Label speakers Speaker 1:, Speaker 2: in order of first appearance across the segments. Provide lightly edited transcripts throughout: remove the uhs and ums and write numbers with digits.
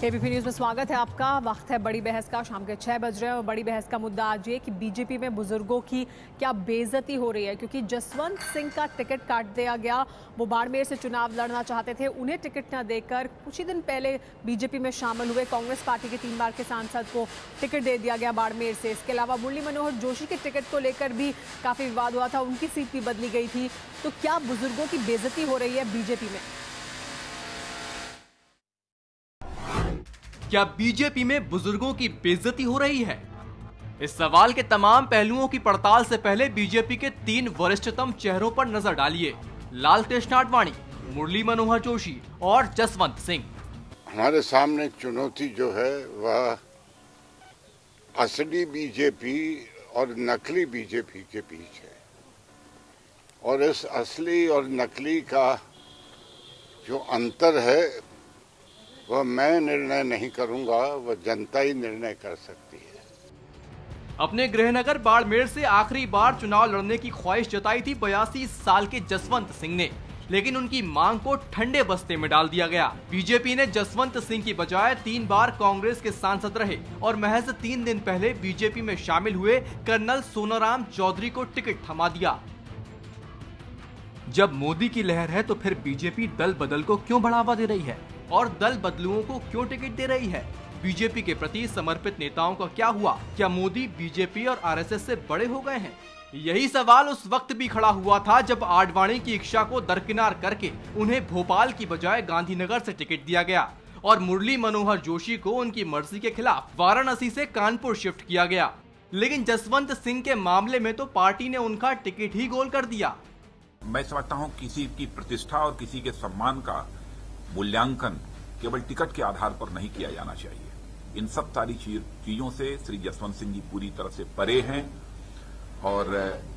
Speaker 1: ABP news में स्वागत है आपका। वक्त है बड़ी बहस का। शाम के 6 बज रहे हैं और बड़ी बहस का मुद्दा आज ये कि बीजेपी में बुजुर्गों की क्या बेइज्जती हो रही है, क्योंकि जसवंत सिंह का टिकट काट दिया गया। वो बाड़मेर से चुनाव लड़ना चाहते थे, उन्हें टिकट न देकर कुछ ही दिन पहले बीजेपी में शामिल हुए कांग्रेस पार्टी के 3 बार के सांसद को टिकट दे दिया गया बाड़मेर से। इसके अलावा मुरली मनोहर जोशी के टिकट को लेकर भी काफी विवाद हुआ था, उनकी सीट भी बदली गई थी। तो क्या बुजुर्गों की बेइज्जती हो रही है बीजेपी में?
Speaker 2: क्या बीजेपी में बुजुर्गों की बेइज्जती हो रही है? इस सवाल के तमाम पहलुओं की पड़ताल से पहले बीजेपी के 3 वरिष्ठतम चेहरों पर नजर डालिए। लाल कृष्ण आडवाणी, मुरली मनोहर जोशी और जसवंत सिंह।
Speaker 3: हमारे सामने चुनौती जो है वह असली बीजेपी और नकली बीजेपी के बीच है, और इस असली और नकली का जो अंतर है वह मैं निर्णय नहीं करूंगा, वह जनता ही निर्णय कर सकती है।
Speaker 2: अपने गृहनगर बाड़मेर से आखिरी बार चुनाव लड़ने की ख्वाहिश जताई थी 82 साल के जसवंत सिंह ने, लेकिन उनकी मांग को ठंडे बस्ते में डाल दिया गया। बीजेपी ने जसवंत सिंह की बजाय 3 बार कांग्रेस के सांसद रहे और महज 3 दिन पहले बीजेपी में शामिल हुए कर्नल सोनाराम चौधरी को टिकट थमा दिया। जब मोदी की लहर है तो फिर बीजेपी दल बदल को क्यों बढ़ावा दे रही है और दल बदलुओं को क्यों टिकट दे रही है? बीजेपी के प्रति समर्पित नेताओं का क्या हुआ? क्या मोदी बीजेपी और आरएसएस से बड़े हो गए हैं? यही सवाल उस वक्त भी खड़ा हुआ था जब आडवाणी की इच्छा को दरकिनार करके उन्हें भोपाल की बजाय गांधीनगर से टिकट दिया गया और मुरली मनोहर जोशी को उनकी मर्जी के खिलाफ वाराणसी से कानपुर शिफ्ट किया गया। लेकिन जसवंत सिंह के मामले में तो पार्टी ने उनका टिकट ही गोल कर दिया।
Speaker 4: मैं समझता हूं किसी की प्रतिष्ठा और किसी के सम्मान का मूल्यांकन केवल टिकट के आधार पर नहीं किया जाना चाहिए। इन सब सारी चीजों से श्री जसवंत सिंह जी पूरी तरह से परे हैं और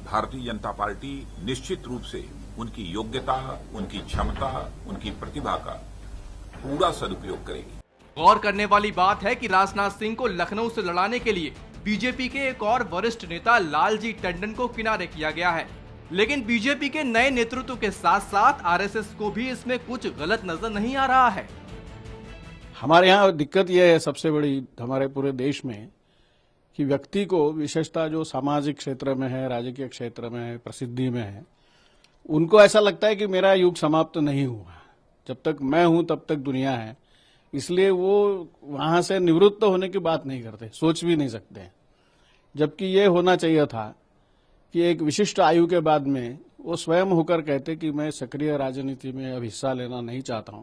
Speaker 4: भारतीय जनता पार्टी निश्चित रूप से उनकी योग्यता, उनकी क्षमता, उनकी प्रतिभा का पूरा सदुपयोग करेगी।
Speaker 2: गौर करने वाली बात है कि राजनाथ सिंह को लखनऊ से लड़ाने के लिए बीजेपी के एक और वरिष्ठ नेता लालजी टंडन को किनारे किया गया है, लेकिन बीजेपी के नए नेतृत्व के साथ साथ आरएसएस को भी इसमें कुछ गलत नजर नहीं आ रहा है।
Speaker 5: हमारे यहाँ दिक्कत यह है सबसे बड़ी हमारे पूरे देश में कि व्यक्ति को विशेषता जो सामाजिक क्षेत्र में है, राजकीय क्षेत्र में है, प्रसिद्धि में है, उनको ऐसा लगता है कि मेरा युग समाप्त नहीं हुआ, जब तक मैं हूं तब तक दुनिया है। इसलिए वो वहां से निवृत्त होने की बात नहीं करते, सोच भी नहीं सकते। जबकि ये होना चाहिए था कि एक विशिष्ट आयु के बाद में वो स्वयं होकर कहते कि मैं सक्रिय राजनीति में अब हिस्सा लेना नहीं चाहता हूं।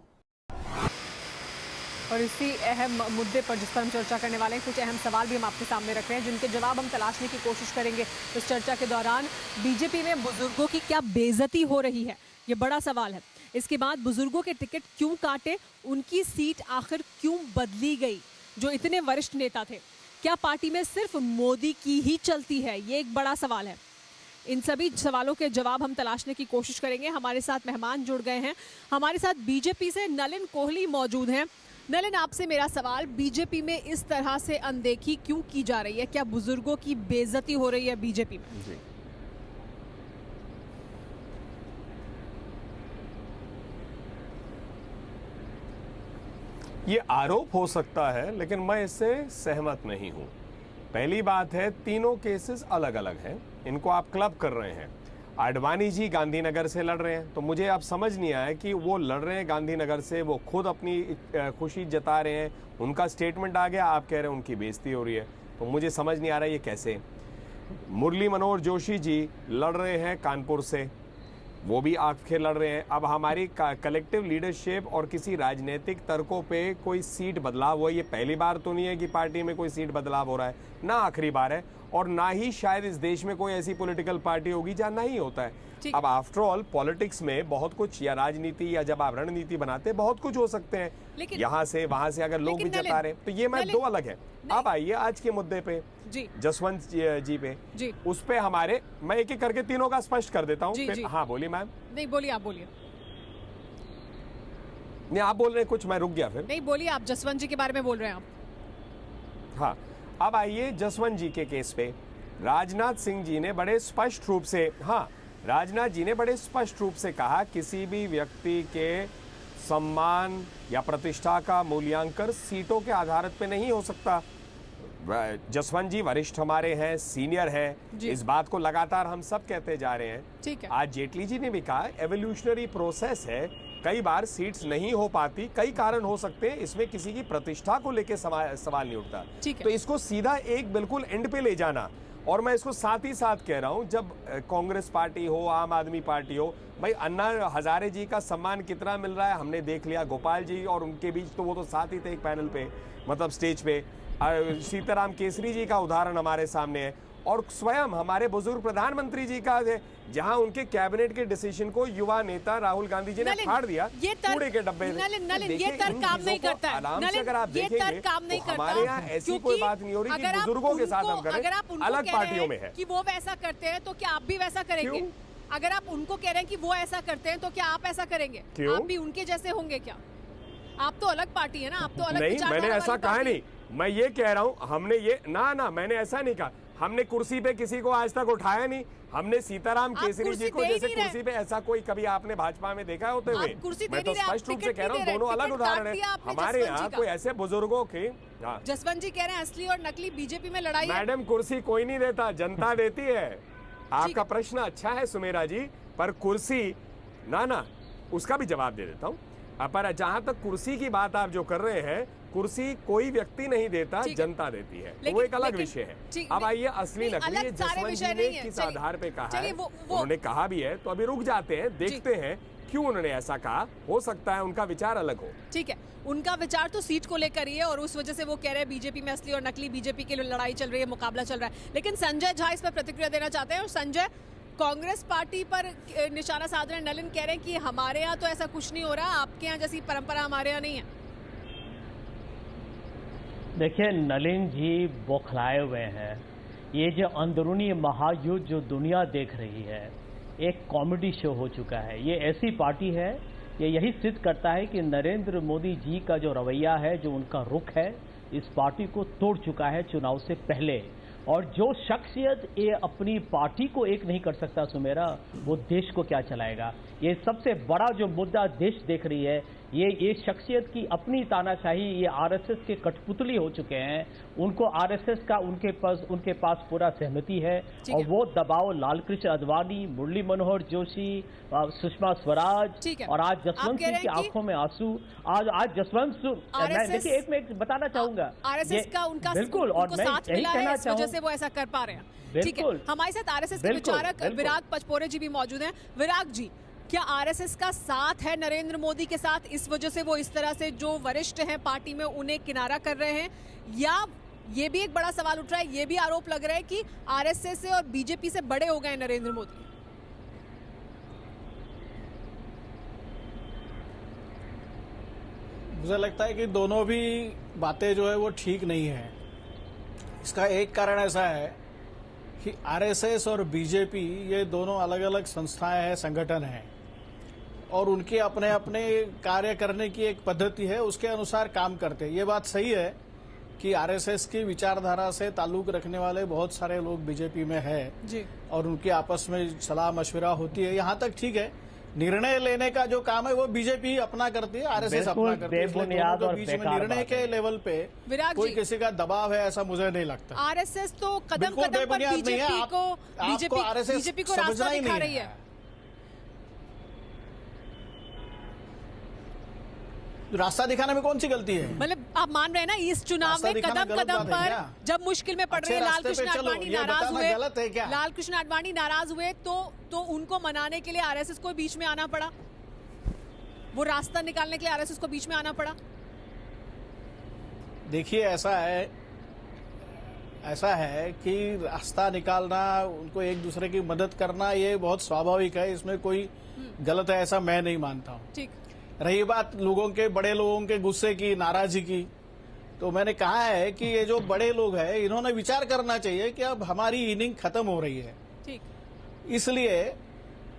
Speaker 1: और इसी अहम मुद्दे पर जिस पर हम चर्चा करने वाले हैं, कुछ अहम सवाल भी हम आपके सामने रख रहे हैं जिनके जवाब हम तलाशने की कोशिश करेंगे इस चर्चा के दौरान। बीजेपी में बुजुर्गों की क्या बेइज्जती हो रही है, ये बड़ा सवाल है। इसके बाद बुजुर्गों के टिकट क्यों काटे, उनकी सीट आखिर क्यों बदली गई? जो इतने वरिष्ठ नेता थे, क्या पार्टी में सिर्फ मोदी की ही चलती है? ये एक बड़ा सवाल है। इन सभी सवालों के जवाब हम तलाशने की कोशिश करेंगे। हमारे साथ मेहमान जुड़ गए हैं। हमारे साथ बीजेपी से नलिन कोहली मौजूद हैं। नलिन, आपसे मेरा सवाल, बीजेपी में इस तरह से अनदेखी क्यों की जा रही है? क्या बुजुर्गों की बेइज्जती हो रही है बीजेपी में? जी।
Speaker 6: ये आरोप हो सकता है, लेकिन मैं इससे सहमत नहीं हूं। पहली बात है, तीनों केसेस अलग अलग हैं, इनको आप क्लब कर रहे हैं। आडवाणी जी गांधीनगर से लड़ रहे हैं, तो मुझे अब समझ नहीं आया कि वो लड़ रहे हैं गांधीनगर से, वो खुद अपनी खुशी जता रहे हैं, उनका स्टेटमेंट आ गया, आप कह रहे हैं उनकी बेइज्जती हो रही है, तो मुझे समझ नहीं आ रहा ये कैसे। मुरली मनोहर जोशी जी लड़ रहे हैं कानपुर से, वो भी आखिर लड़ रहे हैं। अब हमारी कलेक्टिव लीडरशिप और किसी राजनीतिक तर्कों पे कोई सीट बदलाव हुआ, ये पहली बार तो नहीं है कि पार्टी में कोई सीट बदलाव हो रहा है, ना आखिरी बार है, और ना ही शायद इस देश में कोई ऐसी पॉलिटिकल पार्टी होगी जहां नहीं होता है। अब आफ्टर ऑल पॉलिटिक्स में बहुत कुछ, या राजनीति या जब आप रणनीति बनाते हैं बहुत कुछ हो सकते हैं, यहाँ से वहां से अगर लोग भी जता रहे, तो ये मैं दो अलग है। अब आइए आज के मुद्दे पे, जसवंत जी पे, उस पे हमारे, मैं एक एक करके तीनों का स्पष्ट कर देता हूँ। हाँ बोलिए मैम।
Speaker 1: नहीं बोलिए, आप बोलिए।
Speaker 6: नहीं आप बोल रहे हैं कुछ, मैं रुक गया फिर।
Speaker 1: नहीं बोलिए, आप जसवंत जी के बारे में बोल रहे हैं आप।
Speaker 6: हाँ, अब आइए जसवंत जी के केस पे। राजनाथ सिंह जी ने बड़े स्पष्ट रूप से, हाँ राजनाथ जी ने बड़े स्पष्ट रूप से कहा, किसी भी व्यक्ति के सम्मान या प्रतिष्ठा का मूल्यांकन सीटों के आधार पे नहीं हो सकता। जसवंत जी वरिष्ठ हमारे हैं, सीनियर हैं, इस बात को लगातार हम सब कहते जा रहे हैं।
Speaker 1: ठीक है।
Speaker 6: आज जेटली जी ने भी कहा एवोल्यूशनरी प्रोसेस है, कई बार सीट्स नहीं हो पाती, कई कारण हो सकते हैं, इसमें किसी की प्रतिष्ठा को लेकर सवाल नहीं उठता। तो इसको सीधा एक बिल्कुल एंड पे ले जाना, और मैं इसको साथ ही साथ कह रहा हूं, जब कांग्रेस पार्टी हो, आम आदमी पार्टी हो, भाई अन्ना हजारे जी का सम्मान कितना मिल रहा है हमने देख लिया। गोपाल जी और उनके बीच तो वो तो साथ ही थे एक पैनल पे, मतलब स्टेज पे। सीताराम केसरी जी का उदाहरण हमारे सामने है, और स्वयं हमारे बुजुर्ग प्रधानमंत्री जी का है, जहां उनके कैबिनेट के डिसीजन को युवा नेता राहुल गांधी जी ने फाड़ दिया कूड़े के डब्बे में।
Speaker 1: ये तर्क काम नहीं करता है।
Speaker 6: आराम से अगर आप देखेंगे तो हमारे यहाँ ऐसी कोई बात नहीं हो रही कि बुजुर्गों के साथ हम करें, अलग पार्टियों में है
Speaker 1: कि वो वैसा करते हैं तो क्या आप भी वैसा करेंगे? अगर आप उनको कह रहे हैं कि वो ऐसा करते हैं तो क्या आप ऐसा करेंगे? आप भी उनके जैसे होंगे क्या? आप तो अलग पार्टी है ना, आप तो अलग।
Speaker 6: नहीं, मैंने ऐसा कहा नहीं, मैं ये कह रहा हूं हमने ये ना मैंने ऐसा नहीं कहा। हमने कुर्सी पे किसी को आज तक उठाया नहीं। हमने सीताराम केसरी जी को जैसे कुर्सी पे ऐसा कोई कभी आपने भाजपा में देखा होते हुए? मैं तो स्पष्ट रूप से कह रहा हूँ, दोनों अलग उदाहरण है। हमारे यहाँ कोई ऐसे बुजुर्गों की,
Speaker 1: जसवंत जी कह रहे हैं असली और नकली बीजेपी में लड़ाई।
Speaker 6: मैडम कुर्सी कोई नहीं देता, जनता देती है। आपका प्रश्न अच्छा है सुमेरा जी, पर कुर्सी ना उसका भी जवाब दे देता हूँ। पर जहां तक कुर्सी की बात आप जो कर रहे हैं, कुर्सी कोई व्यक्ति नहीं देता, जनता देती है, वो एक अलग विषय है। अब आइए असली नकली जसवंत जी ने किस आधार पे कहा है, उन्होंने कहा भी है, तो अभी रुक जाते हैं, देखते हैं क्यों उन्होंने ऐसा कहा। हो सकता है उनका विचार अलग हो।
Speaker 1: ठीक है, उनका विचार तो सीट को लेकर ही है, और उस वजह से वो कह रहे हैं बीजेपी में असली और नकली बीजेपी की लड़ाई चल रही है, मुकाबला चल रहा है। लेकिन संजय झा इस पर प्रतिक्रिया देना चाहते हैं, और संजय कांग्रेस पार्टी पर निशाना साध रहे हैं। नलिन कह रहे हैं कि हमारे यहाँ तो ऐसा कुछ नहीं हो रहा, आपके यहाँ जैसी परंपरा हमारे यहाँ नहीं है।
Speaker 7: देखिए, नलिन जी बौखलाए हुए हैं। ये जो अंदरूनी महायुद्ध जो दुनिया देख रही है, एक कॉमेडी शो हो चुका है। ये ऐसी पार्टी है, ये यही सिद्ध करता है कि नरेंद्र मोदी जी का जो रवैया है, जो उनका रुख है, इस पार्टी को तोड़ चुका है चुनाव से पहले। और जो शख्सियत ये अपनी पार्टी को एक नहीं कर सकता सुमेरा, वो देश को क्या चलाएगा? ये सबसे बड़ा जो मुद्दा देश देख रही है, ये शख्सियत की अपनी तानाशाही, ये आरएसएस के कठपुतली हो चुके हैं। उनको आरएसएस का उनके पास पूरा सहमति है, और वो दबाव लालकृष्ण आडवाणी, मुरली मनोहर जोशी, सुषमा स्वराज, और आज जसवंत सिंह की आंखों में आंसू। आज जसवंत देखिए, एक मैं बताना चाहूंगा,
Speaker 1: आरएसएस का उनका
Speaker 7: बिल्कुल, और मैं यही कहना चाहूंगा
Speaker 1: से वो ऐसा कर पा रहे हैं। ठीक है, हमारे साथ आरएसएस के विचारक विराग पचपोरे जी भी मौजूद हैं। विराग जी, क्या आरएसएस का साथ है नरेंद्र मोदी के साथ, इस वजह से वो इस तरह से जो वरिष्ठ हैं पार्टी में उन्हें किनारा कर रहे हैं, या ये भी एक बड़ा सवाल उठ रहा है, ये भी आरोप लग रहा है कि आरएसएस से और बीजेपी से बड़े हो गए नरेंद्र मोदी?
Speaker 5: मुझे लगता है कि दोनों भी बातें जो है वो ठीक नहीं है। इसका एक कारण ऐसा है कि आरएसएस और बीजेपी ये दोनों अलग अलग संस्थाएं हैं, संगठन हैं, और उनके अपने अपने कार्य करने की एक पद्धति है, उसके अनुसार काम करते हैं। ये बात सही है कि आरएसएस की विचारधारा से ताल्लुक रखने वाले बहुत सारे लोग बीजेपी में हैं जी, और उनकी आपस में सलाह मशविरा होती है, यहाँ तक ठीक है। निर्णय लेने का जो काम है वो बीजेपी अपना करती है, आरएसएस अपना करती है। दोनों के बीच में निर्णय के लेवल पे कोई किसी का दबाव है ऐसा मुझे नहीं लगता।
Speaker 1: आरएसएस तो कदम कदम पर बीजेपी को रास्ता दिखा रही है।
Speaker 5: रास्ता दिखाने में कौन सी गलती है?
Speaker 1: मतलब आप मान रहे हैं ना, इस चुनाव में कदम कदम पर जब मुश्किल में पड़ रहे हैं, लालकृष्ण आडवाणी नाराज हुए, लालकृष्ण आडवाणी नाराज हुए, तो उनको मनाने के लिए आरएसएस को बीच में आना पड़ा, वो रास्ता निकालने के लिए आरएसएस को बीच में आना पड़ा।
Speaker 5: देखिए, ऐसा है कि रास्ता निकालना, उनको एक दूसरे की मदद करना, ये बहुत स्वाभाविक है, इसमें कोई गलत है ऐसा मैं नहीं मानता हूँ।
Speaker 1: ठीक।
Speaker 5: रही बात बड़े लोगों के गुस्से की, नाराजगी की, तो मैंने कहा है कि ये जो बड़े लोग हैं, इन्होंने विचार करना चाहिए कि अब हमारी इनिंग खत्म हो रही है।
Speaker 1: ठीक।
Speaker 5: इसलिए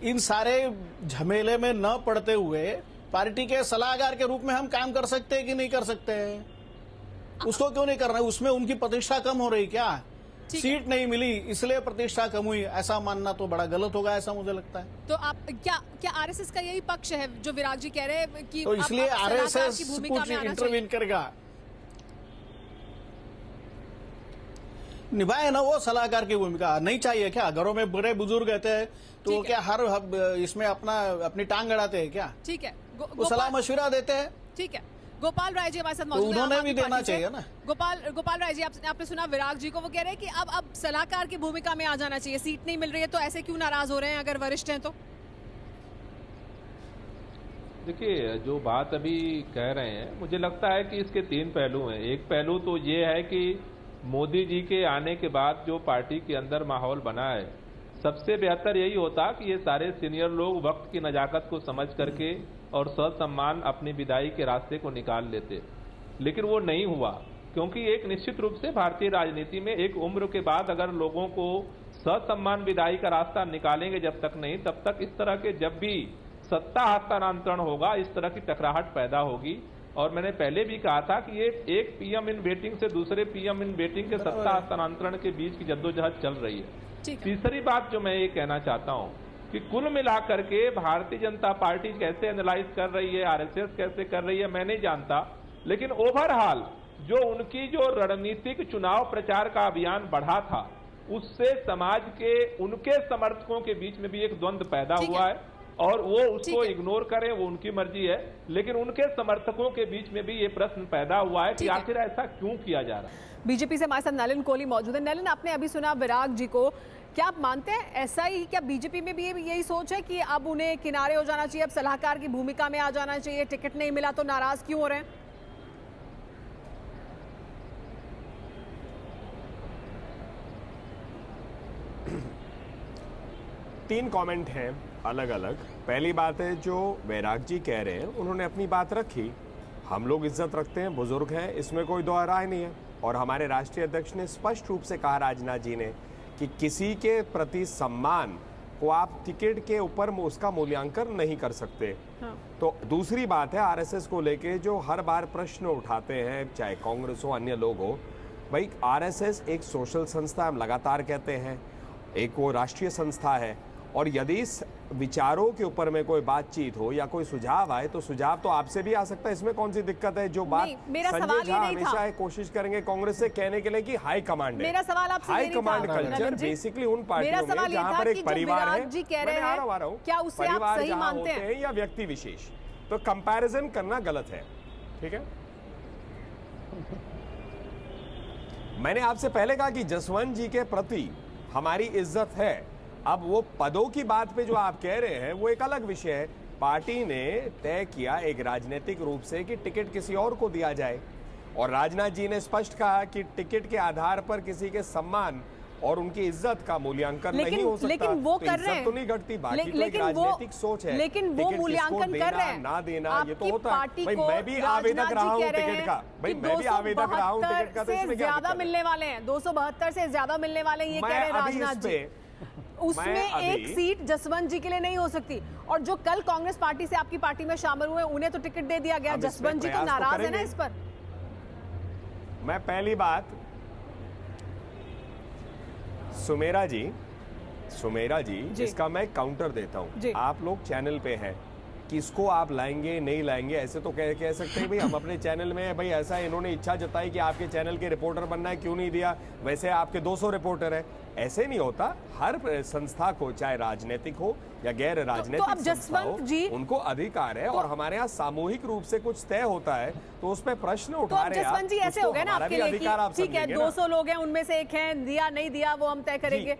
Speaker 5: इन सारे झमेले में न पड़ते हुए पार्टी के सलाहकार के रूप में हम काम कर सकते हैं कि नहीं कर सकते हैं? उसको क्यों नहीं कर रहे? उसमें उनकी प्रतिष्ठा कम हो रही क्या? सीट नहीं मिली इसलिए प्रतिष्ठा कम हुई, ऐसा मानना तो बड़ा गलत होगा, ऐसा मुझे लगता है।
Speaker 1: तो आप क्या आरएसएस का यही पक्ष है जो विराग जी कह रहे हैं कि
Speaker 5: तो इसलिए
Speaker 1: आप सलाहकार
Speaker 5: आरएसएस
Speaker 1: की भूमिका
Speaker 5: कुछ
Speaker 1: में आना
Speaker 5: इंटरवीन करेगा, निभाए ना वो सलाहकार की भूमिका। नहीं चाहिए क्या? घरों में बड़े बुजुर्ग रहते हैं तो वो क्या हर इसमें अपनी टांग अड़ाते हैं क्या?
Speaker 1: ठीक है,
Speaker 5: वो सलाह मशविरा देते हैं।
Speaker 1: ठीक है, गोपाल राय जी हमारे साथ
Speaker 5: तो
Speaker 1: मौजूद हैं।
Speaker 5: उन्होंने भी
Speaker 1: आपकी
Speaker 5: देना
Speaker 1: पार्टी से।
Speaker 5: चाहिए ना।
Speaker 1: गोपाल राय जी, आपने सुना विराग जी को, वो कह रहे हैं कि अब सलाहकार की भूमिका में आ जाना चाहिए, सीट नहीं मिल रही है तो ऐसे क्यों नाराज हो रहे हैं अगर वरिष्ठ हैं तो?
Speaker 8: देखिए, जो बात अभी कह रहे हैं, मुझे लगता है कि इसके 3 पहलू हैं। एक पहलू तो ये है कि मोदी जी के आने के बाद जो पार्टी के अंदर माहौल बना है, सबसे बेहतर यही होता कि ये सारे सीनियर लोग वक्त की नजाकत को समझ करके और ससम्मान अपनी विदाई के रास्ते को निकाल लेते, लेकिन वो नहीं हुआ। क्योंकि एक निश्चित रूप से भारतीय राजनीति में एक उम्र के बाद अगर लोगों को ससम्मान विदाई का रास्ता निकालेंगे जब तक नहीं, तब तक इस तरह के जब भी सत्ता हस्तांतरण होगा, इस तरह की टकराहट पैदा होगी। और मैंने पहले भी कहा था कि ये एक पीएम इन वेटिंग से दूसरे पीएम इन वेटिंग के सत्ता हस्तांतरण के बीच की जद्दोजहद चल रही है। तीसरी बात जो मैं ये कहना चाहता हूं कि कुल मिलाकर के भारतीय जनता पार्टी कैसे एनालाइज कर रही है, आरएसएस कैसे कर रही है, मैं नहीं जानता, लेकिन ओवरऑल जो उनकी जो रणनीतिक चुनाव प्रचार का अभियान बढ़ा था, उससे समाज के उनके समर्थकों के बीच में भी एक द्वंद्व पैदा हुआ है और वो उसको इग्नोर करें वो उनकी मर्जी है, लेकिन उनके समर्थकों के बीच में भी ये प्रश्न पैदा हुआ है कि आखिर ऐसा क्यों किया जा रहा है।
Speaker 1: बीजेपी से हमारे साथ नलिन कोहली मौजूद है। नलिन, आपने अभी सुना विराग जी को, क्या आप मानते हैं ऐसा ही, क्या बीजेपी में भी यही सोच है कि अब उन्हें किनारे हो जाना चाहिए, अब सलाहकार की भूमिका में आ जाना चाहिए, टिकट नहीं मिला तो नाराज क्यों हो रहे हैं?
Speaker 6: तीन कमेंट हैं अलग अलग। पहली बात है जो वैराग जी कह रहे हैं, उन्होंने अपनी बात रखी, हम लोग इज्जत रखते हैं, बुजुर्ग हैं, इसमें कोई दो राय नहीं है। और हमारे राष्ट्रीय अध्यक्ष ने स्पष्ट रूप से कहा, राजनाथ जी ने, कि किसी के प्रति सम्मान को आप टिकट के ऊपर उसका मूल्यांकन नहीं कर सकते। हाँ। तो दूसरी बात है आरएसएस को लेके जो हर बार प्रश्न उठाते हैं, चाहे कांग्रेस हो अन्य लोग हो, भाई आरएसएस एक सोशल संस्था, हम लगातार कहते हैं, एक वो राष्ट्रीय संस्था है, और यदि इस विचारों के ऊपर में कोई बातचीत हो या कोई सुझाव आए तो सुझाव तो आपसे भी आ सकता है, इसमें कौन सी दिक्कत है। जो बात संजय झा हमेशा कोशिश करेंगे कांग्रेस से कहने के लिए कि हाई कमांड है,
Speaker 1: मेरा सवाल आपसे
Speaker 6: हाई कमांड कल्चर बेसिकली उन पार्टियों में जहां पर एक परिवार है,
Speaker 1: क्या उससे आप सही मानते हैं,
Speaker 6: या व्यक्ति विशेष, तो कंपैरिजन करना गलत है। ठीक है, मैंने आपसे पहले कहा कि जसवंत जी के प्रति हमारी इज्जत है। अब वो पदों की बात पे जो आप कह रहे हैं वो एक अलग विषय है। पार्टी ने तय किया एक राजनीतिक रूप से कि टिकट किसी और को दिया जाए, और राजनाथ जी ने स्पष्ट कहा कि टिकट के आधार पर किसी के सम्मान और उनकी इज्जत का मूल्यांकन नहीं हो सकता।
Speaker 1: लेकिन वो
Speaker 6: तो
Speaker 1: कर रहे हैं,
Speaker 6: तो नहीं घटती, बाकी तो एक राजनीतिक सोच है।
Speaker 1: लेकिन वो मूल्यांकन कर रहे हैं,
Speaker 6: ना देना ये तो होता है। भाई मैं भी आवेदक रहा हूँ टिकट का, भाई मैं भी आवेदक रहा हूँ टिकट का, तो इसमें क्या
Speaker 1: ज्यादा मिलने वाले हैं, 272 से ज्यादा मिलने वाले हैं, ये कह रहे हैं राजनाथ जी। उसमें एक सीट जसवंत जी के लिए नहीं हो सकती, और जो कल कांग्रेस पार्टी से आपकी पार्टी में शामिल हुए उन्हें तो टिकट दे दिया गया, जसवंत जी तो नाराज है ना इस पर।
Speaker 6: मैं पहली बात सुमेरा जी इसका मैं काउंटर देता हूं। आप लोग चैनल पे हैं, किसको आप लाएंगे नहीं लाएंगे, ऐसे तो कह सकते हैं भाई हम अपने चैनल में, भाई ऐसा इन्होंने इच्छा जताई कि आपके चैनल के रिपोर्टर बनना है, क्यों नहीं दिया, वैसे आपके 200 रिपोर्टर है। ऐसे नहीं होता, हर संस्था को चाहे राजनीतिक हो या गैर राजनीतिक संस्था हो, उनको अधिकार है, और हमारे यहाँ सामूहिक रूप से कुछ तय होता है तो उस पर प्रश्न उठा रहे हैं।
Speaker 1: जसवंत जी ऐसे हो गए ना आपके लिए, ठीक है 200 लोग हैं, उनमें से एक है, दिया नहीं दिया वो हम तय करेंगे।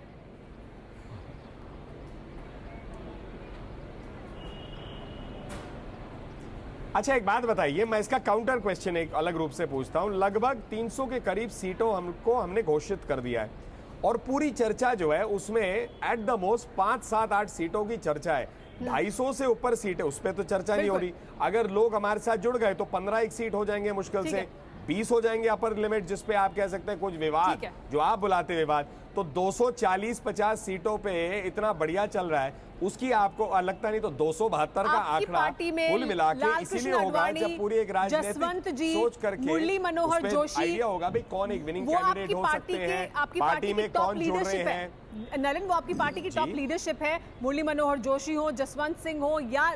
Speaker 6: अच्छा एक बात बताइए, मैं इसका काउंटर क्वेश्चन एक अलग रूप से पूछता हूं। लगभग 300 के करीब सीटों हमने घोषित कर दिया है, और पूरी चर्चा जो है उसमें एट द मोस्ट 5, 7, 8 सीटों की चर्चा है। 250 से ऊपर सीट है, उस पर तो चर्चा नहीं हो रही। अगर लोग हमारे साथ जुड़ गए तो 15 एक सीट हो जाएंगे मुश्किल से, 220 हो जाएंगे अपर लिमिट, जिसपे आप कह सकते हैं कुछ विवाद,
Speaker 1: ठीक है।
Speaker 6: जो आप बुलाते विवाद, तो 240-50 सीटों पे इतना बढ़िया चल रहा है, उसकी आपको लगता नहीं तो 272 का
Speaker 1: आपकी
Speaker 6: आंकड़ा
Speaker 1: पार्टी में
Speaker 6: कुल मिला के
Speaker 1: लाल
Speaker 6: इसीलिए
Speaker 1: कृष्ण
Speaker 6: होगा
Speaker 1: आडवाणी,
Speaker 6: जब पूरी एक
Speaker 1: जसवंत
Speaker 6: राजनीतिक
Speaker 1: जी,
Speaker 6: सोच करके
Speaker 1: मुरली मनोहर
Speaker 6: उसपे
Speaker 1: जोशी,
Speaker 6: आइडिया होगा भाई कौन एक विनिंग
Speaker 1: वो
Speaker 6: कैंडिडेट
Speaker 1: आपकी
Speaker 6: हो
Speaker 1: पार्टी
Speaker 6: सकते
Speaker 1: के,
Speaker 6: हैं,
Speaker 1: आपकी पार्टी
Speaker 6: में
Speaker 1: की टॉप
Speaker 6: कौन जुड़ रहे
Speaker 1: लीडरशिप
Speaker 6: हैं।
Speaker 1: है नलिन, वो आपकी पार्टी की टॉप लीडरशिप है, मुरली मनोहर जोशी हो, जसवंत सिंह हो या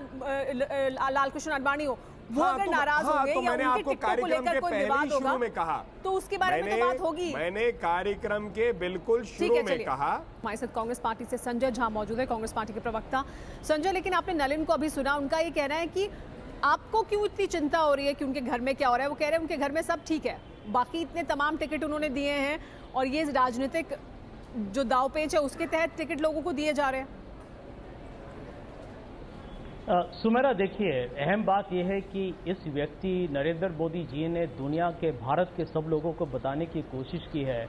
Speaker 1: लाल कृष्ण आडवाणी हो, वो अगर नाराज होंगे
Speaker 6: तो
Speaker 1: या
Speaker 6: मैंने
Speaker 1: उनके
Speaker 6: आपको
Speaker 1: टिकटों को
Speaker 6: कार्यक्रम
Speaker 1: लेकर
Speaker 6: के
Speaker 1: कोई
Speaker 6: पहले
Speaker 1: विवाद
Speaker 6: ही शुरू
Speaker 1: होगा
Speaker 6: में कहा,
Speaker 1: तो उसके बारे में तो बात होगी।
Speaker 6: मैंने कार्यक्रम के बिल्कुल शुरू में कहा।
Speaker 1: हमारे साथ कांग्रेस पार्टी से संजय झा मौजूद है, कांग्रेस पार्टी के प्रवक्ता। संजय, लेकिन आपने नलिन को अभी सुना, उनका ये कहना है कि आपको क्यों इतनी चिंता हो रही है कि उनके घर में क्या हो रहा है। वो कह रहे हैं उनके घर में सब ठीक है, बाकी इतने तमाम टिकट उन्होंने दिए हैं और ये राजनीतिक जो दाव पेच है उसके तहत टिकट लोगों को दिए जा रहे हैं।
Speaker 7: सुमेरा, देखिए, अहम बात यह है कि इस व्यक्ति नरेंद्र मोदी जी ने दुनिया के, भारत के सब लोगों को बताने की कोशिश की है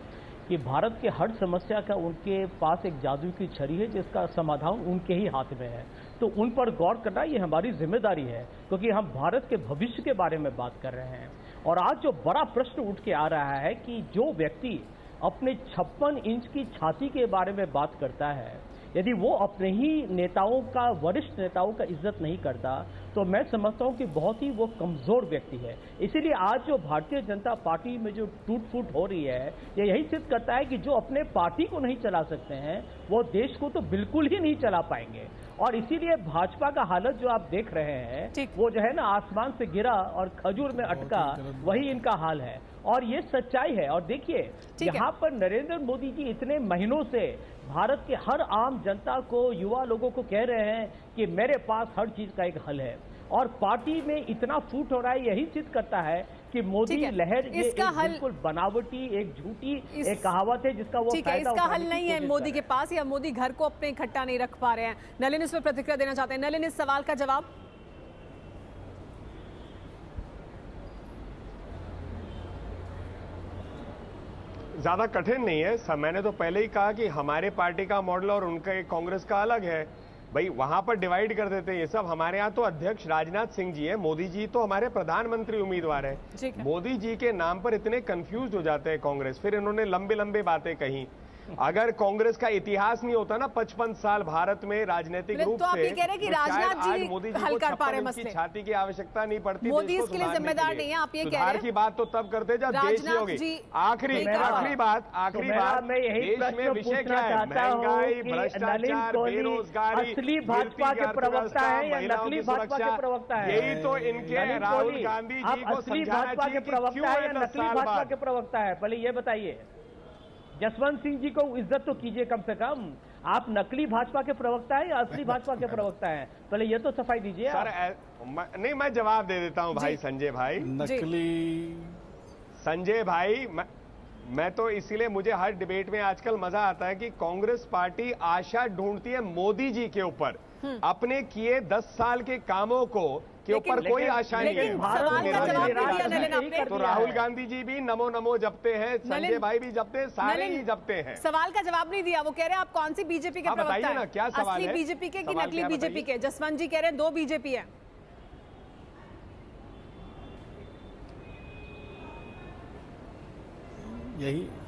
Speaker 7: कि भारत के हर समस्या का उनके पास एक जादू की छड़ी है जिसका समाधान उनके ही हाथ में है। तो उन पर गौर करना ये हमारी जिम्मेदारी है, क्योंकि हम भारत के भविष्य के बारे में बात कर रहे हैं। और आज जो बड़ा प्रश्न उठ के आ रहा है कि जो व्यक्ति अपने 56 इंच की छाती के बारे में बात करता है, यदि वो अपने ही नेताओं का, वरिष्ठ नेताओं का इज्जत नहीं करता, तो मैं समझता हूं कि बहुत ही वो कमजोर व्यक्ति है। इसीलिए आज जो भारतीय जनता पार्टी में जो टूट फूट हो रही है, ये यही सिद्ध करता है कि जो अपने पार्टी को नहीं चला सकते हैं, वो देश को तो बिल्कुल ही नहीं चला पाएंगे। और इसीलिए भाजपा का हालत जो आप देख रहे हैं, वो जो है ना, आसमान से गिरा और खजूर में अटका, वही इनका हाल है। और ये सच्चाई है। और देखिए, यहाँ पर नरेंद्र मोदी जी इतने महीनों से भारत के हर आम जनता को, युवा लोगों को कह रहे हैं कि मेरे पास हर चीज का एक हल है, और पार्टी में इतना फूट हो रहा है, यही सिद्ध करता है कि मोदी लहर ये एक बिल्कुल बनावटी, एक झूठी एक कहावत है जिसका वो
Speaker 1: ठीक है, इसका हल नहीं है मोदी के पास, या मोदी घर को अपने इकट्ठा नहीं रख पा रहे हैं। नलिन इस पर प्रतिक्रिया देना चाहते हैं। नलिन, इस सवाल का जवाब।
Speaker 6: ज्यादा कठिन नहीं है सब। मैंने तो पहले ही कहा कि हमारे पार्टी का मॉडल और उनका कांग्रेस का अलग है। भाई वहां पर डिवाइड कर देते हैं ये सब। हमारे यहाँ तो अध्यक्ष राजनाथ सिंह जी है, मोदी जी तो हमारे प्रधानमंत्री उम्मीदवार है। मोदी जी के नाम पर इतने कंफ्यूज हो जाते हैं कांग्रेस। फिर इन्होंने लंबे लंबे बातें कही। अगर कांग्रेस का इतिहास नहीं होता ना 55 साल भारत में राजनीतिक रूप
Speaker 1: तो आप
Speaker 6: से,
Speaker 1: ये कह रहे हैं कि राजनाथ जी
Speaker 6: मोदी जी
Speaker 1: हल
Speaker 6: को
Speaker 1: कर पा रहे
Speaker 6: 56
Speaker 1: मसले।
Speaker 6: की छाती की आवश्यकता नहीं पड़ती।
Speaker 1: मोदी इसके लिए जिम्मेदार नहीं है, आप ये कह रहे हैं।
Speaker 6: की बात तो तब करते जब देश की होगी। आखिरी बात
Speaker 7: मैं यही
Speaker 6: प्रश्न पूछना चाहता हूं कि नलिन कोहली
Speaker 7: असली भाजपा के प्रवक्ता है या नकली भाजपा के प्रवक्ता है?
Speaker 6: यही तो इनके राहुल गांधी जी को
Speaker 7: असली भाजपा के प्रवक्ता है या नकली भाजपा के प्रवक्ता है? पहले ये बताइए। जसवंत सिंह जी को इज्जत तो कीजिए कम से कम। आप नकली भाजपा के प्रवक्ता है या असली भाजपा के प्रवक्ता हैं? पहले ये तो सफाई दीजिए
Speaker 6: सर। नहीं, मैं जवाब दे देता हूं भाई संजय भाई।
Speaker 5: नकली
Speaker 6: संजय भाई, मैं तो इसीलिए मुझे हर डिबेट में आजकल मजा आता है कि कांग्रेस पार्टी आशा ढूंढती है मोदी जी के ऊपर, अपने किए 10 साल के कामों को के ऊपर कोई आशा नहीं है। तो राहुल गांधी जी भी नमो नमो जपते हैं, संजय भाई भी जपते हैं, सारे ही जपते हैं।
Speaker 1: सवाल का जवाब नहीं दिया। वो कह रहे हैं आप कौन सी बीजेपी के प्रवक्ता हैं?
Speaker 6: ना क्या सवाल है?
Speaker 1: असली बीजेपी के कि नकली बीजेपी के? जसवंत जी कह रहे हैं 2 बीजेपी है।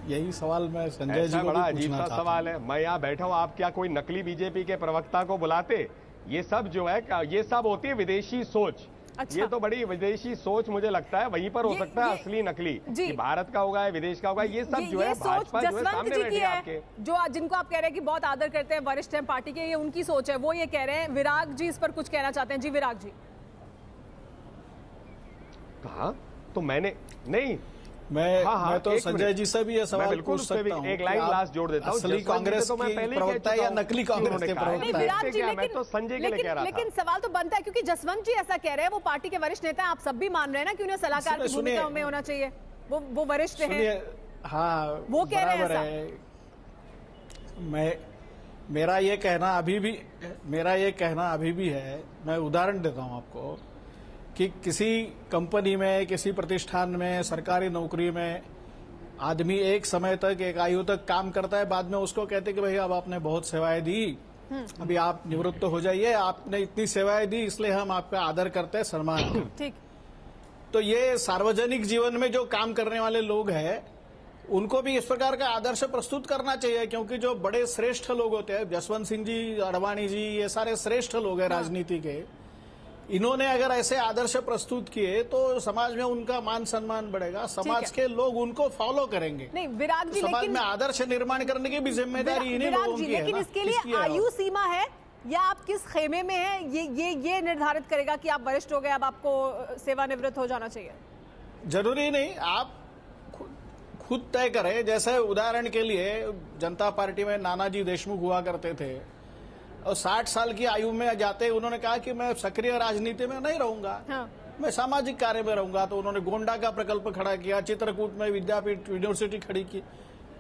Speaker 5: यही सवाल मैं संजय जी को
Speaker 6: बड़ा अजीब सा सवाल है। मैं यहाँ बैठा हूँ, आप क्या कोई नकली बीजेपी के प्रवक्ता को बुलाते? ये सब जो है, ये सब होती है विदेशी सोच।
Speaker 1: अच्छा।
Speaker 6: ये तो बड़ी विदेशी सोच मुझे लगता है वहीं पर हो सकता है असली नकली, कि भारत का होगा, विदेश का होगा। ये सब जो है भाजपा जो है सामने बैठी है आपके,
Speaker 1: जो जिनको आप कह रहे हैं कि बहुत आदर करते हैं, वरिष्ठ हैं पार्टी के, ये उनकी सोच है। वो ये कह रहे हैं। विराग जी इस पर कुछ कहना चाहते हैं। जी विराग जी।
Speaker 6: कहा तो मैंने नहीं,
Speaker 5: मैं तो संजय जी से भी ये सवाल पूछ सकता हूं।
Speaker 6: एक लाइन लास्ट जोड़ देता हूं।
Speaker 5: असली कांग्रेस की प्रवक्ता या नकली कांग्रेस के प्रवक्ता?
Speaker 1: विराट जी,
Speaker 6: मैं तो संजय के लिए कह रहा था।
Speaker 1: लेकिन सवाल तो बनता है क्योंकि जसवंत जी ऐसा कह रहे हैं, वो पार्टी के वरिष्ठ नेता हैं, आप सब भी मान रहे हैं ना कि उन्हें सलाहकार की भूमिका में होना चाहिए। वो वरिष्ठ हैं।
Speaker 5: हाँ,
Speaker 1: वो कह रहे हैं ऐसा।
Speaker 5: मेरा ये कहना अभी भी है। मैं उदाहरण देता हूं आपको कि किसी कंपनी में, किसी प्रतिष्ठान में, सरकारी नौकरी में आदमी एक समय तक, एक आयु तक काम करता है, बाद में उसको कहते कि भाई अब आपने बहुत सेवाएं दी, अभी आप निवृत्त हो जाइए, आपने इतनी सेवाएं दी इसलिए हम आपका आदर करते हैं, सम्मान।
Speaker 1: ठीक।
Speaker 5: तो ये सार्वजनिक जीवन में जो काम करने वाले लोग हैं उनको भी इस प्रकार का आदर्श प्रस्तुत करना चाहिए, क्योंकि जो बड़े श्रेष्ठ लोग होते हैं, जसवंत सिंह जी, आडवाणी जी, ये सारे श्रेष्ठ लोग हैं राजनीति के, इन्होंने अगर ऐसे आदर्श प्रस्तुत किए तो समाज में उनका मान सम्मान बढ़ेगा, समाज के लोग उनको फॉलो करेंगे।
Speaker 1: नहीं विराग जी,
Speaker 5: समाज
Speaker 1: लेकिन
Speaker 5: में आदर्श निर्माण करने की भी जिम्मेदारी इन्हीं लोगों की है।
Speaker 1: लेकिन इसके लिए आयु सीमा है या आप किस खेमे में हैं, ये निर्धारित करेगा कि आप वरिष्ठ हो गए, अब आपको सेवानिवृत्त हो जाना चाहिए?
Speaker 5: जरूरी नहीं, आप खुद तय करें। जैसे उदाहरण के लिए जनता पार्टी में नानाजी देशमुख हुआ करते थे और 60 साल की आयु में जाते उन्होंने कहा कि मैं सक्रिय राजनीति में नहीं रहूंगा,
Speaker 1: हाँ।
Speaker 5: मैं सामाजिक कार्य में रहूंगा। तो उन्होंने गोंडा का प्रकल्प खड़ा किया, चित्रकूट में विद्यापीठ यूनिवर्सिटी खड़ी की।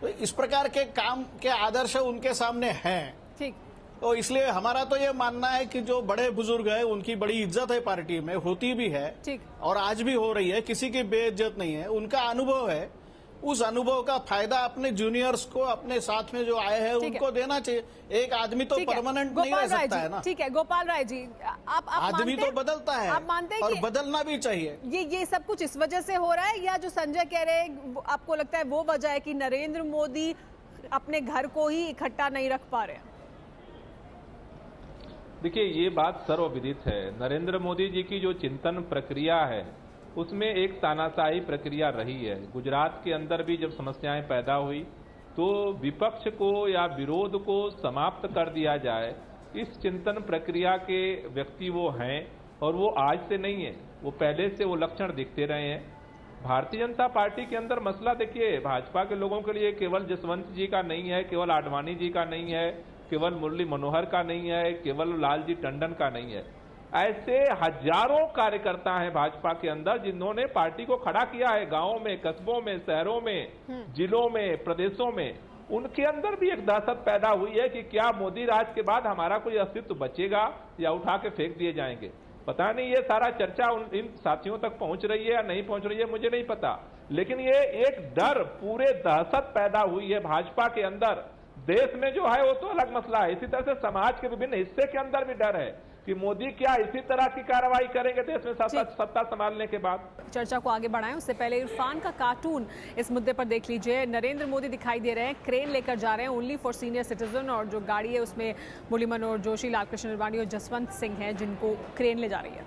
Speaker 5: तो इस प्रकार के काम के आदर्श उनके सामने हैं।
Speaker 1: ठीक।
Speaker 5: तो इसलिए हमारा तो ये मानना है कि जो बड़े बुजुर्ग है उनकी बड़ी इज्जत है, पार्टी में होती भी है,
Speaker 1: ठीक, और
Speaker 5: आज भी हो रही है, किसी की बेइज्जत नहीं है। उनका अनुभव है, उस अनुभव का फायदा अपने जूनियर्स को, अपने साथ में जो आए हैं उनको देना चाहिए। एक आदमी तो परमानेंट नहीं रह सकता है ना।
Speaker 1: ठीक है गोपाल राय जी, आप
Speaker 5: आदमी तो बदलता है,
Speaker 1: आप मानते हैं
Speaker 5: और
Speaker 1: कि
Speaker 5: बदलना भी चाहिए।
Speaker 1: ये सब कुछ इस वजह से हो रहा है, या जो संजय कह रहे हैं आपको लगता है वो वजह है कि नरेंद्र मोदी अपने घर को ही इकट्ठा नहीं रख पा रहे हैं?
Speaker 8: देखिए, ये बात सर्वविदित है। नरेंद्र मोदी जी की जो चिंतन प्रक्रिया है उसमें एक तानाशाही प्रक्रिया रही है। गुजरात के अंदर भी जब समस्याएं पैदा हुई तो विपक्ष को या विरोध को समाप्त कर दिया जाए, इस चिंतन प्रक्रिया के व्यक्ति वो हैं, और वो आज से नहीं है, वो पहले से वो लक्षण दिखते रहे हैं। भारतीय जनता पार्टी के अंदर मसला देखिए, भाजपा के लोगों के लिए केवल जसवंत जी का नहीं है, केवल आडवाणी जी का नहीं है, केवल मुरली मनोहर का नहीं है, केवल लालजी टंडन का नहीं है। ऐसे हजारों कार्यकर्ता हैं भाजपा के अंदर जिन्होंने पार्टी को खड़ा किया है, गांवों में, कस्बों में, शहरों में, जिलों में, प्रदेशों में। उनके अंदर भी एक दहशत पैदा हुई है कि क्या मोदी राज के बाद हमारा कोई अस्तित्व बचेगा या उठा के फेंक दिए जाएंगे। पता नहीं ये सारा चर्चा इन साथियों तक पहुंच रही है या नहीं पहुंच रही है, मुझे नहीं पता, लेकिन ये एक डर, पूरे दहशत पैदा हुई है भाजपा के अंदर। देश में जो है वो तो अलग मसला है, इसी तरह से समाज के विभिन्न हिस्से के अंदर भी डर है कि मोदी क्या इसी तरह की कार्रवाई करेंगे देश में सत्ता संभालने के बाद।
Speaker 1: चर्चा को आगे बढ़ाएं उससे पहले इरफान का कार्टून इस मुद्दे पर देख लीजिए। नरेंद्र मोदी दिखाई दे रहे हैं, क्रेन लेकर जा रहे हैं, ओनली फॉर सीनियर सिटीजन, और जो गाड़ी है उसमें मुरली मनोहर जोशी, लालकृष्ण आडवाणी और जसवंत सिंह हैं जिनको क्रेन ले जा रही है।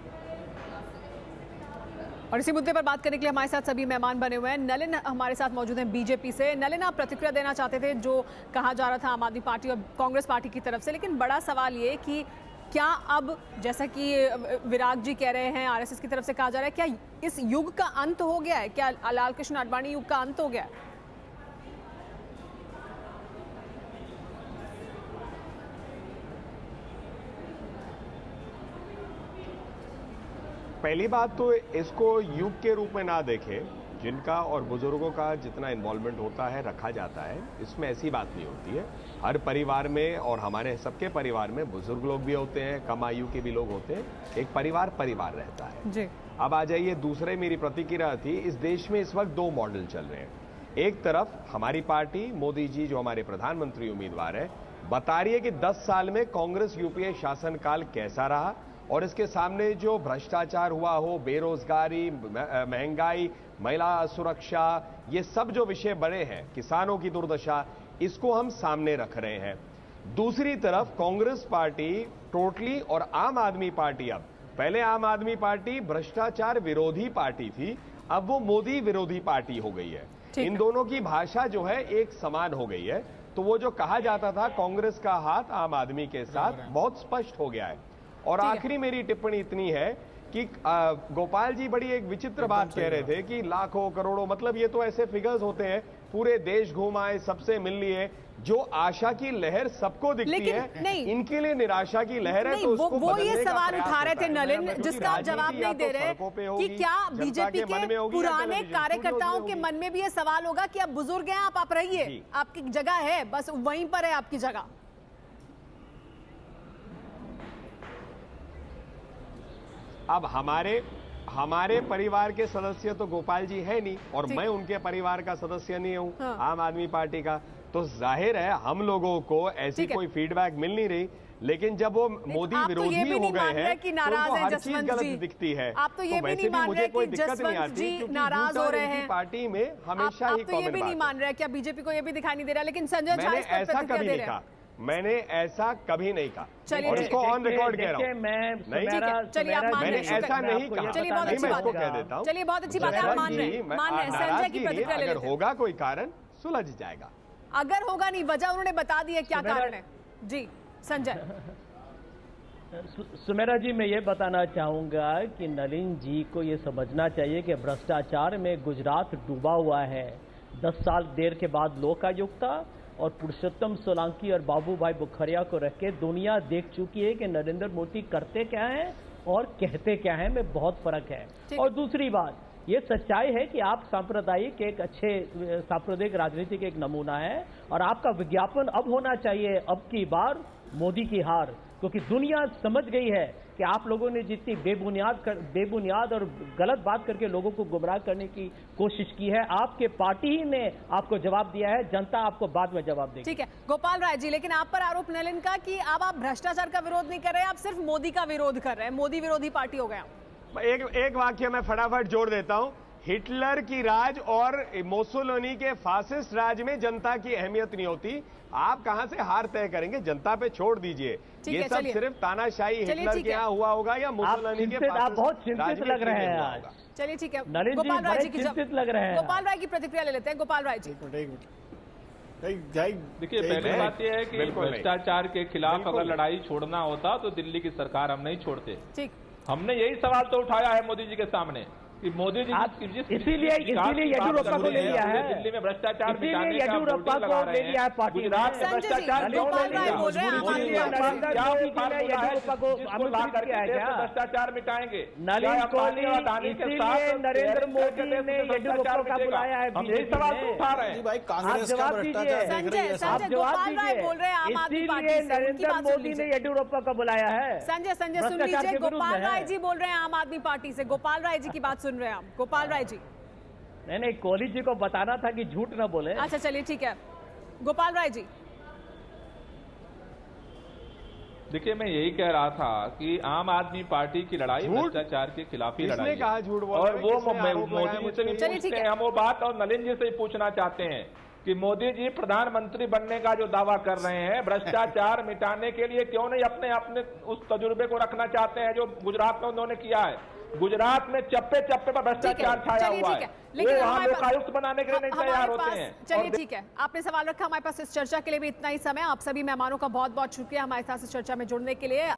Speaker 1: और इसी मुद्दे पर बात करने के लिए हमारे साथ सभी मेहमान बने हुए हैं। नलिन हमारे साथ मौजूद हैं बीजेपी से। नलिन, आप प्रतिक्रिया देना चाहते थे जो कहा जा रहा था आम आदमी पार्टी और कांग्रेस पार्टी की तरफ से, लेकिन बड़ा सवाल ये कि क्या अब, जैसा कि विराग जी कह रहे हैं, आरएसएस की तरफ से कहा जा रहा है, क्या इस युग का अंत हो गया है? क्या लालकृष्ण आडवाणी युग का अंत हो गया है?
Speaker 6: पहली बात तो इसको युग के रूप में ना देखें। जिनका और बुजुर्गों का जितना इन्वॉल्वमेंट होता है, रखा जाता है, इसमें ऐसी बात नहीं होती है। हर परिवार में, और हमारे सबके परिवार में बुजुर्ग लोग भी होते हैं, कम आयु के भी लोग होते हैं। एक परिवार रहता है
Speaker 1: जी।
Speaker 6: अब आ जाइए, दूसरे मेरी प्रतिक्रिया थी, इस देश में इस वक्त दो मॉडल चल रहे हैं। एक तरफ हमारी पार्टी, मोदी जी जो हमारे प्रधानमंत्री उम्मीदवार है, बता रही है कि 10 साल में कांग्रेस यूपीए शासनकाल कैसा रहा, और इसके सामने जो भ्रष्टाचार हुआ हो, बेरोजगारी, महंगाई, महिला सुरक्षा, ये सब जो विषय बड़े हैं, किसानों की दुर्दशा, इसको हम सामने रख रहे हैं। दूसरी तरफ कांग्रेस पार्टी टोटली, और आम आदमी पार्टी, अब पहले आम आदमी पार्टी भ्रष्टाचार विरोधी पार्टी थी, अब वो मोदी विरोधी पार्टी हो गई है। इन दोनों की भाषा जो है एक समान हो गई है। तो वो जो कहा जाता था कांग्रेस का हाथ आम आदमी के साथ, बहुत स्पष्ट हो गया है। और आखिरी मेरी टिप्पणी इतनी है कि गोपाल जी बड़ी एक विचित्र बात कह रहे थे कि लाखों करोड़ों, मतलब ये तो ऐसे फिगर्स होते हैं, पूरे देश घुमाए, सबसे मिल लिए, जो आशा की लहर सबको दिखती है, नहीं, इनके लिए निराशा की लहर है। तो उसको
Speaker 1: वो ये सवाल उठा रहे थे नलिन, जिसका आप जवाब नहीं दे रहे कि क्या बीजेपी के पुराने कार्यकर्ताओं के मन में भी ये सवाल होगा कि आप बुजुर्ग हैं, आप रहिए, आपकी जगह है, बस वहीं पर है आपकी जगह।
Speaker 6: अब हमारे परिवार के सदस्य तो गोपाल जी है नहीं, और मैं उनके परिवार का सदस्य नहीं हूं, आम आदमी पार्टी का। तो जाहिर है हम लोगों को ऐसी
Speaker 1: ठीक है।
Speaker 6: कोई फीडबैक मिल नहीं रही, लेकिन जब वो मोदी
Speaker 1: आप तो ये
Speaker 6: विरोधी
Speaker 1: भी
Speaker 6: हो
Speaker 1: नहीं
Speaker 6: गए
Speaker 1: मान रहे
Speaker 6: हैं
Speaker 1: कि
Speaker 6: तो
Speaker 1: नाराज
Speaker 6: उनको
Speaker 1: हैं
Speaker 6: हर चीज
Speaker 1: जसवंत
Speaker 6: गलत
Speaker 1: जी।
Speaker 6: दिखती है।
Speaker 1: आप तो ये भी
Speaker 6: वैसे
Speaker 1: नहीं मान
Speaker 6: मुझे
Speaker 1: रहे
Speaker 6: कोई
Speaker 1: कि
Speaker 6: दिक्कत नहीं
Speaker 1: जसवंत
Speaker 6: आती,
Speaker 1: जी
Speaker 6: क्योंकि
Speaker 1: नाराज
Speaker 6: झूठ
Speaker 1: हो
Speaker 6: और
Speaker 1: रहे
Speaker 6: इनकी
Speaker 1: हैं।
Speaker 6: पार्टी में हमेशा
Speaker 1: आप
Speaker 6: ही
Speaker 1: तो ये
Speaker 6: कॉमन
Speaker 1: भी नहीं
Speaker 6: बात
Speaker 1: मान रहे, क्या बीजेपी को ये भी दिखाई नहीं दे रहा, लेकिन संजय झा
Speaker 6: मैंने
Speaker 1: इस पर
Speaker 6: ऐसा
Speaker 1: प्रतिक्रिया
Speaker 6: कभी
Speaker 1: दे
Speaker 6: नहीं
Speaker 1: रहे हैं।
Speaker 6: कहा, मैंने ऐसा कभी नहीं कहा,
Speaker 1: चलिए,
Speaker 6: और
Speaker 1: ठीक
Speaker 6: इसको
Speaker 1: है।
Speaker 6: ऑन रिकॉर्ड कह रहा
Speaker 7: देखिए,
Speaker 6: हूँ।
Speaker 7: मैं
Speaker 6: नहीं,
Speaker 1: ठीक है, चलिए आप मान
Speaker 6: मैंने
Speaker 1: रहे हैं,
Speaker 6: ऐसा
Speaker 1: शुक्र है।
Speaker 6: नहीं कहा।
Speaker 1: चलिए, बहुत
Speaker 6: नहीं,
Speaker 1: अच्छी
Speaker 6: मैं
Speaker 1: बात
Speaker 6: इसको
Speaker 1: है।
Speaker 6: कह देता हूँ।
Speaker 1: चलिए, बहुत अच्छी बात है, आप मान रहे हैं, मान रहे हैं। संजय की प्रतिक्रिया ले
Speaker 6: अगर
Speaker 1: लेते हैं।
Speaker 6: होगा कोई कारण सुलझ जाएगा।
Speaker 1: अगर होगा नहीं, वजह उन्होंने बता दी है, क्या कारण है जी संजय?
Speaker 7: सुमेरा जी, मैं ये बताना चाहूंगा कि नलिन जी को ये समझना चाहिए कि भ्रष्टाचार में गुजरात डूबा हुआ है। 10 साल देर के बाद लोकायुक्ता और पुरुषोत्तम सोलंकी और बाबू भाई बुखरिया को रख के दुनिया देख चुकी है कि नरेंद्र मोदी करते क्या हैं और कहते क्या हैं, में बहुत फर्क है। और दूसरी बात, ये सच्चाई है कि आप सांप्रदायिक एक अच्छे सांप्रदायिक राजनीति के एक नमूना है, और आपका विज्ञापन अब होना चाहिए, अब की बार मोदी की हार, क्योंकि दुनिया समझ गई है कि आप लोगों ने जितनी बेबुनियाद और गलत बात करके लोगों को गुमराह करने की कोशिश की है, आपके पार्टी ही ने आपको जवाब दिया है, जनता आपको बाद में जवाब देगी।
Speaker 1: ठीक है गोपाल राय जी, लेकिन आप पर आरोप नलिन का कि अब आप भ्रष्टाचार का विरोध नहीं कर रहे, आप सिर्फ मोदी का विरोध कर रहे हैं, मोदी विरोधी पार्टी हो गया।
Speaker 6: एक वाक्य मैं फटाफट जोड़ देता हूं। हिटलर की राज और मोसोलिनी के फासिस्ट राज में जनता की अहमियत नहीं होती। आप कहां से हार तय करेंगे, जनता पे छोड़ दीजिए। ये सब सिर्फ तानाशाही हिटलर के यहाँ हुआ होगा या मोसोलिनी के फासिस्ट।
Speaker 7: आप बहुत चिंतित लग रहे हैं आज।
Speaker 1: चलिए ठीक है,
Speaker 7: नलिन जी
Speaker 1: गोपाल राय जी
Speaker 7: बड़े चिंतित लग रहे हैं।
Speaker 1: गोपाल राय की प्रतिक्रिया ले लेते हैं। गोपाल राय जी,
Speaker 8: देखिए, पहली बात यह है कि भ्रष्टाचार के खिलाफ अगर लड़ाई छोड़ना होता तो दिल्ली की सरकार हम नहीं छोड़ते।
Speaker 1: ठीक,
Speaker 8: हमने यही सवाल तो उठाया है मोदी जी के सामने कि मोदी जी
Speaker 7: इसीलिए येडियुरप्पा को ले लिया है,
Speaker 8: दिल्ली में भ्रष्टाचार
Speaker 7: इसीलिए येडियुरप्पा को ले लिया है पार्टी में।
Speaker 8: भ्रष्टाचार भ्रष्टाचार मिटाएंगे,
Speaker 7: नलिन कोहली इसीलिए नरेंद्र मोदी ने येडियुरप्पा का बुलाया है।
Speaker 8: हम यही सवाल तो उठा रहे हैं।
Speaker 7: आप जवाब दीजिए,
Speaker 1: संजय गोपाल राय बोल रहे हैं आम आदमी पार्टी से, उनकी
Speaker 7: नरेंद्र
Speaker 1: बात सुन
Speaker 7: मोदी ने
Speaker 1: लीजिए।
Speaker 7: येडियुरप्पा का बुलाया है।
Speaker 1: संजय सुन लीजिए, गोपाल राय जी बोल रहे हैं आम आदमी पार्टी से, गोपाल राय जी की बात सुन रहे हैं आप। गोपाल राय जी,
Speaker 7: नहीं, कोहली जी को बताना था कि झूठ न बोले।
Speaker 1: अच्छा चलिए ठीक है, गोपाल राय जी।
Speaker 8: देखिए, मैं यही कह रहा था कि आम आदमी पार्टी की लड़ाई भ्रष्टाचार के खिलाफ ही लड़ाई
Speaker 6: कहा झूठ बोल
Speaker 8: और वो मोदी जी से भी पूछते हैं हम वो बात, और नलिन जी से भी पूछना चाहते हैं कि मोदी जी प्रधानमंत्री बनने का जो दावा कर रहे हैं, भ्रष्टाचार मिटाने के लिए क्यों नहीं अपने उस तजुर्बे को रखना चाहते हैं जो गुजरात में उन्होंने किया है। गुजरात में चप्पे चप्पे पर भ्रष्टाचार छाया हुआ है, वो वहां लोकायुक्त बनाने के लिए नहीं तैयार होते हैं।
Speaker 1: चलिए ठीक है, आपने सवाल रखा, हमारे पास इस चर्चा के लिए भी इतना ही समय। आप सभी मेहमानों का बहुत बहुत शुक्रिया हमारे साथ इस चर्चा में जुड़ने के लिए।